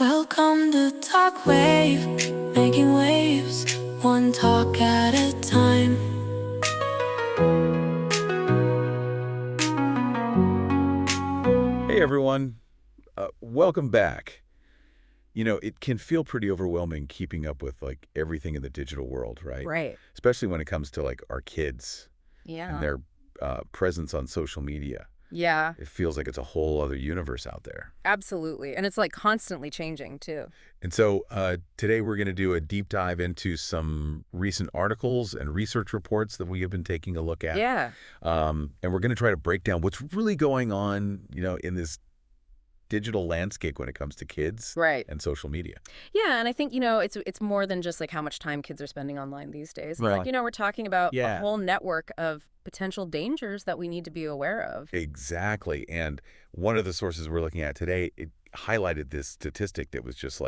Welcome to Talk Wave, making waves, one talk at a time. Hey everyone, welcome back. It can feel pretty overwhelming keeping up with everything in the digital world, right? Right. Especially when it comes to our kids and Yeah. their presence on social media. Yeah, It feels like it's a whole other universe out there. absolutely. And it's like constantly changing too. And so today we're going to do a deep dive into some recent articles and research reports that we have been taking a look at. Yeah. And we're going to try to break down what's really going on, in this digital landscape when it comes to kids Right. and social media. Yeah, and I think, it's more than just like how much time kids are spending online these days. It's Right. like, we're talking about a Yeah. whole network of potential dangers that we need to be aware of. Exactly. And one of the sources we're looking at today, it highlighted this statistic that was just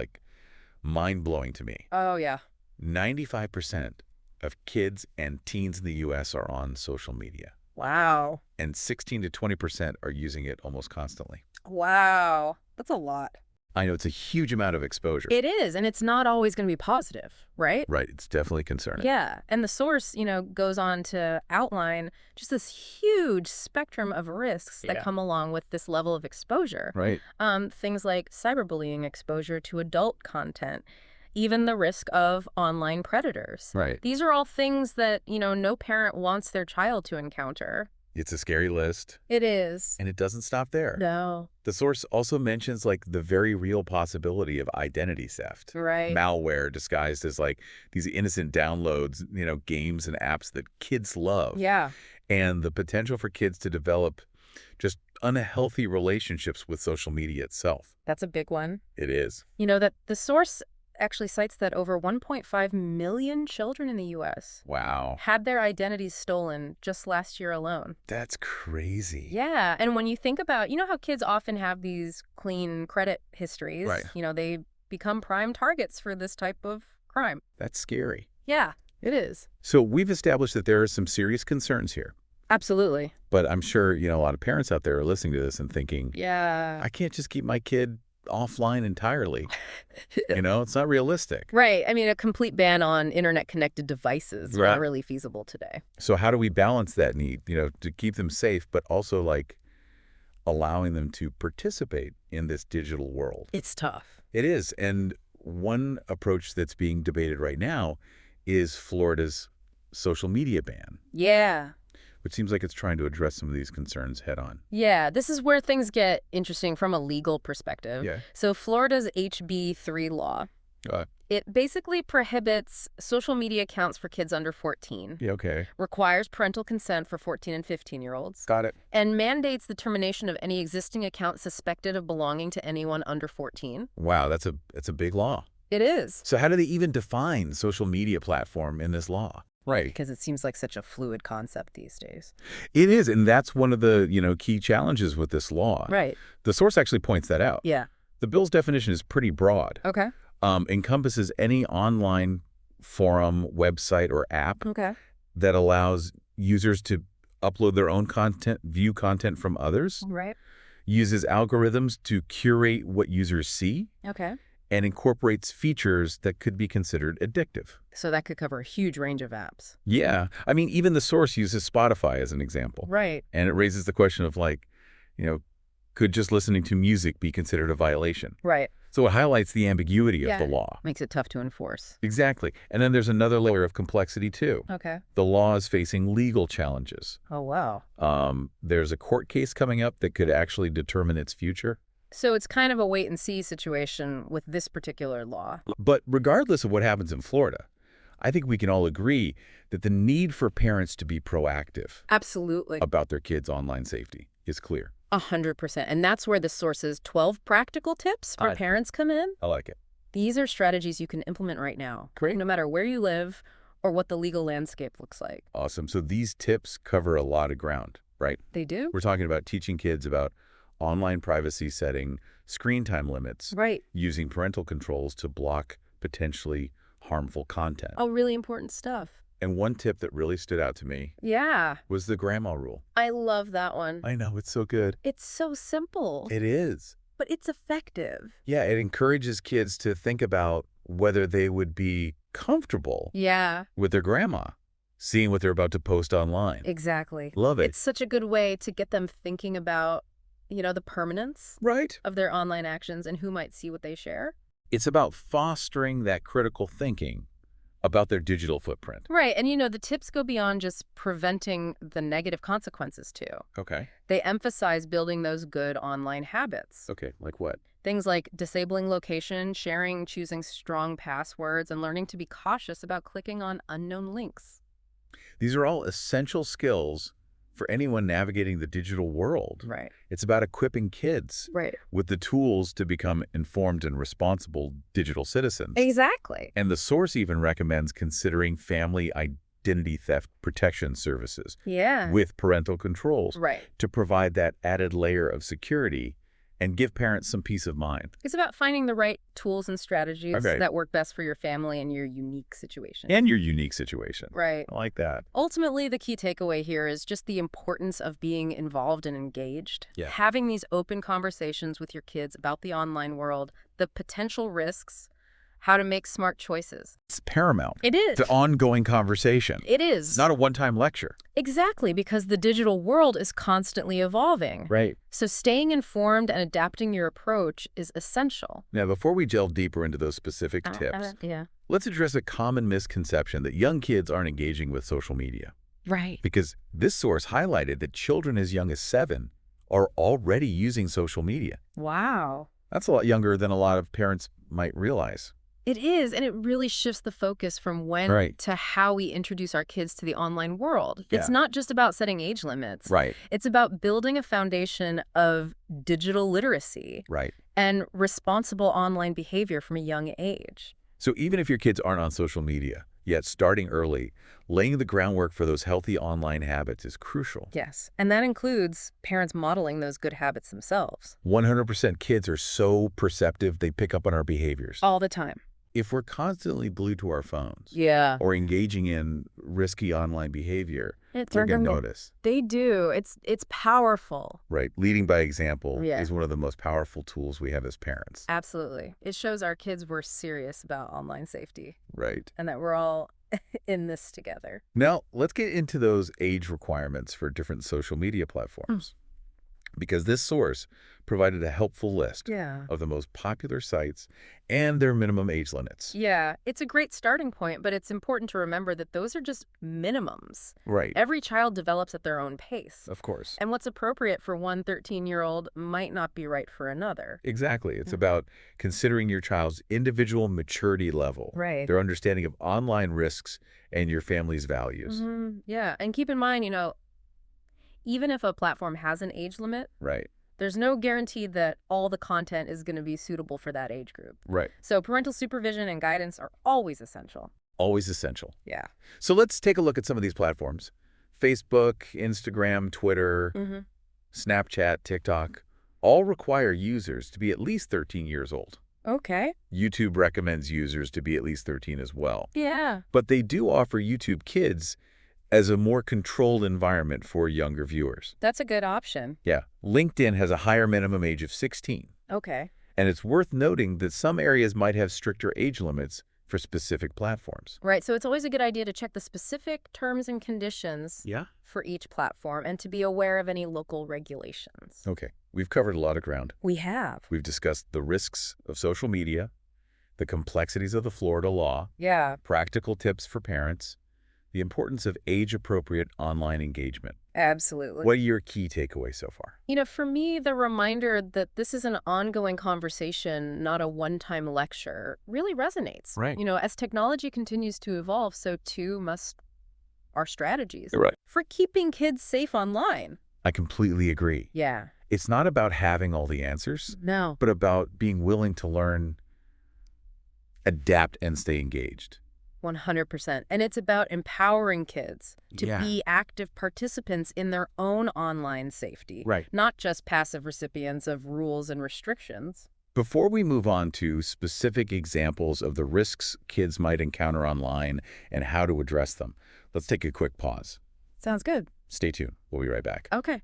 mind-blowing to me. Oh, yeah. 95% of kids and teens in the U.S. are on social media, Wow. and 16 to 20% are using it almost constantly. Wow. That's a lot. I know it's a huge amount of exposure. It is, and it's not always going to be positive, right? Right. It's definitely concerning. Yeah, and the source, goes on to outline just this huge spectrum of risks that Yeah. come along with this level of exposure. Right. Things like cyberbullying exposure to adult content, even the risk of online predators. Right. These are all things that, no parent wants their child to encounter. It's a scary list, It is. and it doesn't stop there. No. The source also mentions the very real possibility of identity theft. Right. Malware disguised as these innocent downloads, games and apps that kids love. Yeah. And the potential for kids to develop just unhealthy relationships with social media itself. That's a big one. It is. That the source actually cites that over 1.5 million children in the U.S. Wow. had their identities stolen just last year alone. That's crazy. Yeah, and when you think about, how kids often have these clean credit histories, Right. They become prime targets for this type of crime. That's scary. Yeah, it is. So we've established that there are some serious concerns here. Absolutely. But I'm sure, a lot of parents out there are listening to this and thinking, Yeah. I can't just keep my kid offline entirely. It's not realistic. Right. I mean, a complete ban on internet-connected devices is Right. not really feasible today. So how do we balance that need, to keep them safe, but also allowing them to participate in this digital world? It's tough. It is. And one approach that's being debated right now is Florida's social media ban, Yeah. which seems like it's trying to address some of these concerns head on. Yeah, this is where things get interesting from a legal perspective. Yeah. So Florida's HB 3 law, Uh, it basically prohibits social media accounts for kids under 14, yeah, okay. requires parental consent for 14 and 15-year-olds, Got it. and mandates the termination of any existing account suspected of belonging to anyone under 14. Wow, that's a big law. It is. So how do they even define social media platform in this law? Right. Because it seems like such a fluid concept these days. It is, and that's one of the, key challenges with this law. Right. The source actually points that out. Yeah. The bill's definition is pretty broad. Okay. Encompasses any online forum, website, or app Okay. that allows users to upload their own content, view content from others, Right. uses algorithms to curate what users see, Okay. and incorporates features that could be considered addictive. So that could cover a huge range of apps. Yeah. I mean, even the source uses Spotify as an example. Right. And it raises the question of could just listening to music be considered a violation? Right. So it highlights the ambiguity of Yeah. the law. Makes it tough to enforce. Exactly. And then there's another layer of complexity too. Okay. The law is facing legal challenges. Oh, wow. There's a court case coming up that could actually determine its future. So it's kind of a wait and see situation with this particular law. But regardless of what happens in Florida, I think we can all agree that the need for parents to be proactive Absolutely. about their kids' online safety is clear. 100%. And that's where the source's 12 practical tips for parents come in. I like it. These are strategies you can implement right now. Great. No matter where you live or what the legal landscape looks like. Awesome. So these tips cover a lot of ground, right? They do? We're talking about teaching kids about online privacy setting, screen time limits, Right. using parental controls to block potentially harmful content. Oh, really important stuff. And one tip that really stood out to me Yeah. was the grandma rule. I love that one. I know, it's so good. It's so simple. It is. but it's effective. Yeah, it encourages kids to think about whether they would be comfortable Yeah, with their grandma, seeing what they're about to post online. exactly. Love it. It's such a good way to get them thinking about, the permanence Right. of their online actions and who might see what they share. It's about fostering that critical thinking about their digital footprint. Right, and the tips go beyond just preventing the negative consequences too. Okay. They emphasize building those good online habits. Okay, like what? Things like disabling location, sharing, choosing strong passwords, and learning to be cautious about clicking on unknown links. These are all essential skills for anyone navigating the digital world. Right. It's about equipping kids Right. with the tools to become informed and responsible digital citizens. Exactly. And the source even recommends considering family identity theft protection services Yeah. with parental controls Right. to provide that added layer of security and give parents some peace of mind. It's about finding the right tools and strategies Okay. that work best for your family and your unique situation. And your unique situation. Right. I like that. Ultimately, the key takeaway here is just the importance of being involved and engaged. Yeah. Having these open conversations with your kids about the online world, the potential risks, how to make smart choices. It's paramount. It is. It's an ongoing conversation. It is. It's not a one-time lecture. Exactly, because the digital world is constantly evolving. Right. So staying informed and adapting your approach is essential. Now, before we delve deeper into those specific tips, Yeah. let's address a common misconception that young kids aren't engaging with social media. Right. Because this source highlighted that children as young as 7 are already using social media. Wow. That's a lot younger than a lot of parents might realize. It is, and it really shifts the focus from when Right. to how we introduce our kids to the online world. It's Yeah. not just about setting age limits. Right. It's about building a foundation of digital literacy Right. and responsible online behavior from a young age. So even if your kids aren't on social media, yet starting early, laying the groundwork for those healthy online habits is crucial. Yes, and that includes parents modeling those good habits themselves 100% kids are so perceptive, they pick up on our behaviors. all the time. If we're constantly glued to our phones Yeah. or engaging in risky online behavior, It's they're going to notice. They do. It's powerful. Right. Leading by example Yeah. is one of the most powerful tools we have as parents. Absolutely. It shows our kids we're serious about online safety Right. and that we're all in this together. Now, let's get into those age requirements for different social media platforms. Because this source provided a helpful list Yeah. of the most popular sites and their minimum age limits. Yeah, it's a great starting point, but it's important to remember that those are just minimums. Right. Every child develops at their own pace. Of course. And what's appropriate for one 13-year-old might not be right for another. Exactly. It's about considering your child's individual maturity level, Right. their understanding of online risks, and your family's values. Yeah, and keep in mind, even if a platform has an age limit, Right. there's no guarantee that all the content is going to be suitable for that age group. Right. So parental supervision and guidance are always essential. Always essential. Yeah. So let's take a look at some of these platforms. Facebook, Instagram, Twitter, Mm-hmm. Snapchat, TikTok, all require users to be at least 13 years old. Okay. YouTube recommends users to be at least 13 as well. Yeah. But they do offer YouTube Kids as a more controlled environment for younger viewers. That's a good option. Yeah. LinkedIn has a higher minimum age of 16. Okay. And it's worth noting that some areas might have stricter age limits for specific platforms. Right. So it's always a good idea to check the specific terms and conditions Yeah. for each platform and to be aware of any local regulations. Okay. We've covered a lot of ground. We have. We've discussed the risks of social media, the complexities of the Florida law, Yeah. practical tips for parents, the importance of age-appropriate online engagement. Absolutely. What are your key takeaways so far? For me, the reminder that this is an ongoing conversation, not a one-time lecture, really resonates. Right. As technology continues to evolve, so too must our strategies Right. for keeping kids safe online. I completely agree. Yeah. It's not about having all the answers, No. but about being willing to learn, adapt, and stay engaged. 100%. And it's about empowering kids to Yeah. be active participants in their own online safety. Right. Not just passive recipients of rules and restrictions. Before we move on to specific examples of the risks kids might encounter online and how to address them, let's take a quick pause. Sounds good. Stay tuned. We'll be right back. Okay.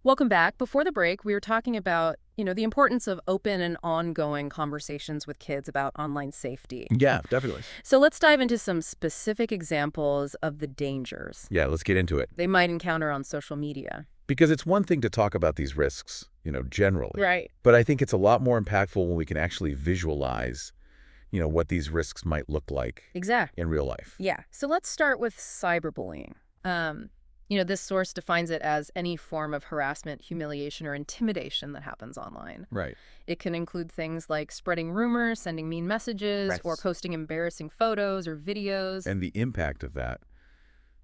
Welcome back. Before the break, we were talking about, the importance of open and ongoing conversations with kids about online safety. Yeah, definitely. So let's dive into some specific examples of the dangers Yeah, let's get into it. they might encounter on social media. Because it's one thing to talk about these risks, generally. Right. But I think it's a lot more impactful when we can actually visualize, what these risks might look like Exactly. in real life. Yeah. So let's start with cyberbullying. This source defines it as any form of harassment, humiliation, or intimidation that happens online. Right. It can include things like spreading rumors, sending mean messages, Right. or posting embarrassing photos or videos. And the impact of that,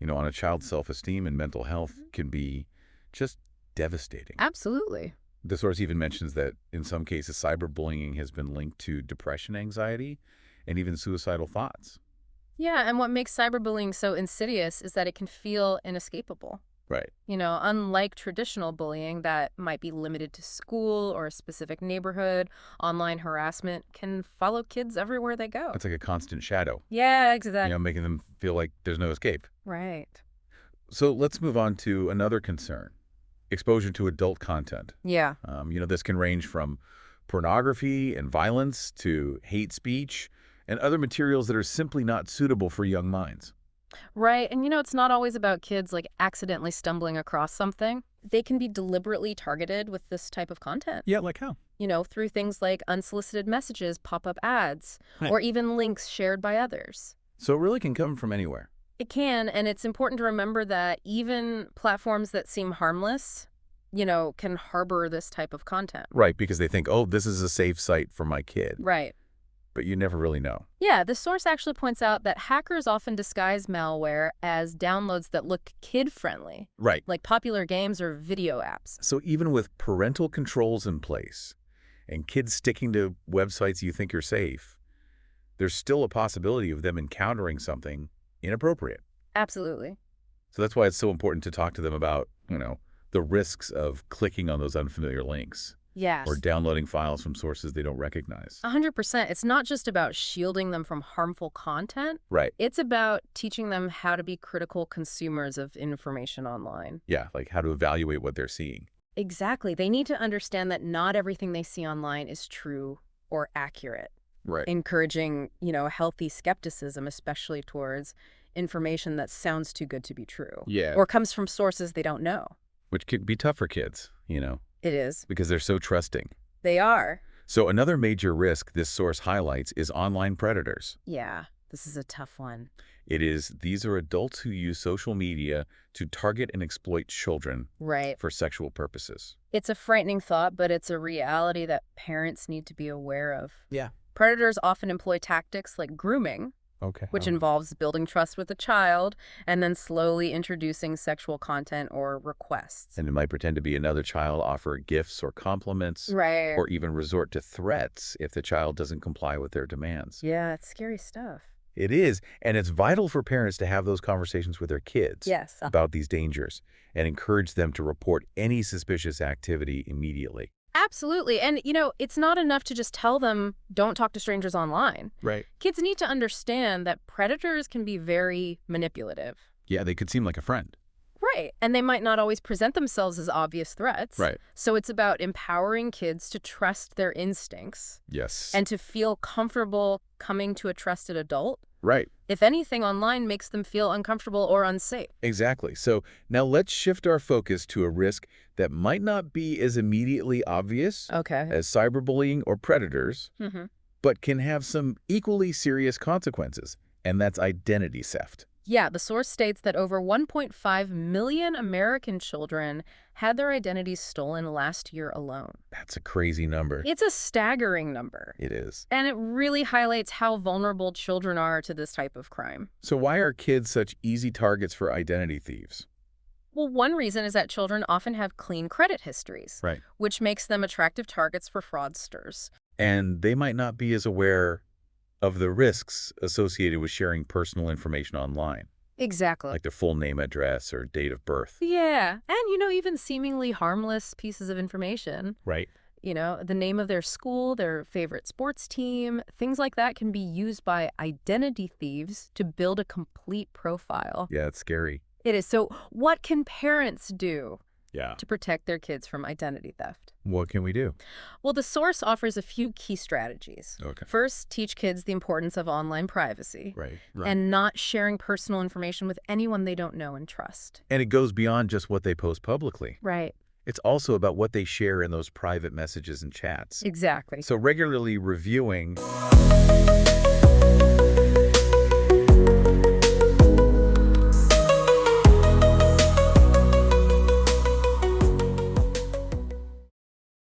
on a child's self-esteem and mental health can be just devastating. Absolutely. The source even mentions that in some cases, cyberbullying has been linked to depression, anxiety, and even suicidal thoughts. Yeah, and what makes cyberbullying so insidious is that it can feel inescapable. Right. Unlike traditional bullying that might be limited to school or a specific neighborhood, online harassment can follow kids everywhere they go. It's like a constant shadow, Yeah, exactly. making them feel like there's no escape. Right. So let's move on to another concern, exposure to adult content. Yeah. This can range from pornography and violence to hate speech and other materials that are simply not suitable for young minds. Right. And it's not always about kids like accidentally stumbling across something. They can be deliberately targeted with this type of content. Yeah, like how? Through things like unsolicited messages, pop-up ads, Right. or even links shared by others. So it really can come from anywhere. It can, and it's important to remember that even platforms that seem harmless, can harbor this type of content. Right, because they think, oh, this is a safe site for my kid. Right. But you never really know. Yeah, the source actually points out that hackers often disguise malware as downloads that look kid-friendly, Right. like popular games or video apps. So even with parental controls in place and kids sticking to websites you think are safe, there's still a possibility of them encountering something inappropriate. Absolutely. So that's why it's so important to talk to them about, the risks of clicking on those unfamiliar links Yes. or downloading files from sources they don't recognize. 100%. It's not just about shielding them from harmful content. Right. It's about teaching them how to be critical consumers of information online. Yeah, like how to evaluate what they're seeing. Exactly. They need to understand that not everything they see online is true or accurate. Right. Encouraging, healthy skepticism, especially towards information that sounds too good to be true. Yeah. Or comes from sources they don't know. Which could be tough for kids, It is. because they're so trusting. They are. So another major risk this source highlights is online predators. Yeah, this is a tough one. These are adults who use social media to target and exploit children Right. for sexual purposes. It's a frightening thought, but it's a reality that parents need to be aware of. Yeah. Predators often employ tactics like grooming, Okay. which involves building trust with a child and then slowly introducing sexual content or requests. And it might pretend to be another child, offer gifts or compliments, Right. or even resort to threats if the child doesn't comply with their demands. Yeah, it's scary stuff. It is, and it's vital for parents to have those conversations with their kids Yes. about these dangers and encourage them to report any suspicious activity immediately. Absolutely. And, it's not enough to just tell them, don't talk to strangers online. Right. Kids need to understand that predators can be very manipulative. Yeah, they could seem like a friend. Right. And they might not always present themselves as obvious threats. Right. So it's about empowering kids to trust their instincts Yes. and to feel comfortable coming to a trusted adult. Right. If anything online makes them feel uncomfortable or unsafe. Exactly. So now let's shift our focus to a risk that might not be as immediately obvious Okay. as cyberbullying or predators, Mm-hmm. but can have some equally serious consequences, and that's identity theft. Yeah, the source states that over 1.5 million American children had their identities stolen last year alone. That's a crazy number. It's a staggering number. It is. And it really highlights how vulnerable children are to this type of crime. So why are kids such easy targets for identity thieves? Well, one reason is that children often have clean credit histories, Right. which makes them attractive targets for fraudsters. And they might not be as aware of the risks associated with sharing personal information online, Exactly. like their full name, address, or date of birth. Yeah. And, even seemingly harmless pieces of information, Right. the name of their school, their favorite sports team, things like that can be used by identity thieves to build a complete profile. Yeah, it's scary. It is. So what can parents do Yeah. to protect their kids from identity theft. What can we do? Well, the source offers a few key strategies. Okay. First, teach kids the importance of online privacy Right. and not sharing personal information with anyone they don't know and trust. And it goes beyond just what they post publicly. Right. It's also about what they share in those private messages and chats. Exactly. So regularly reviewing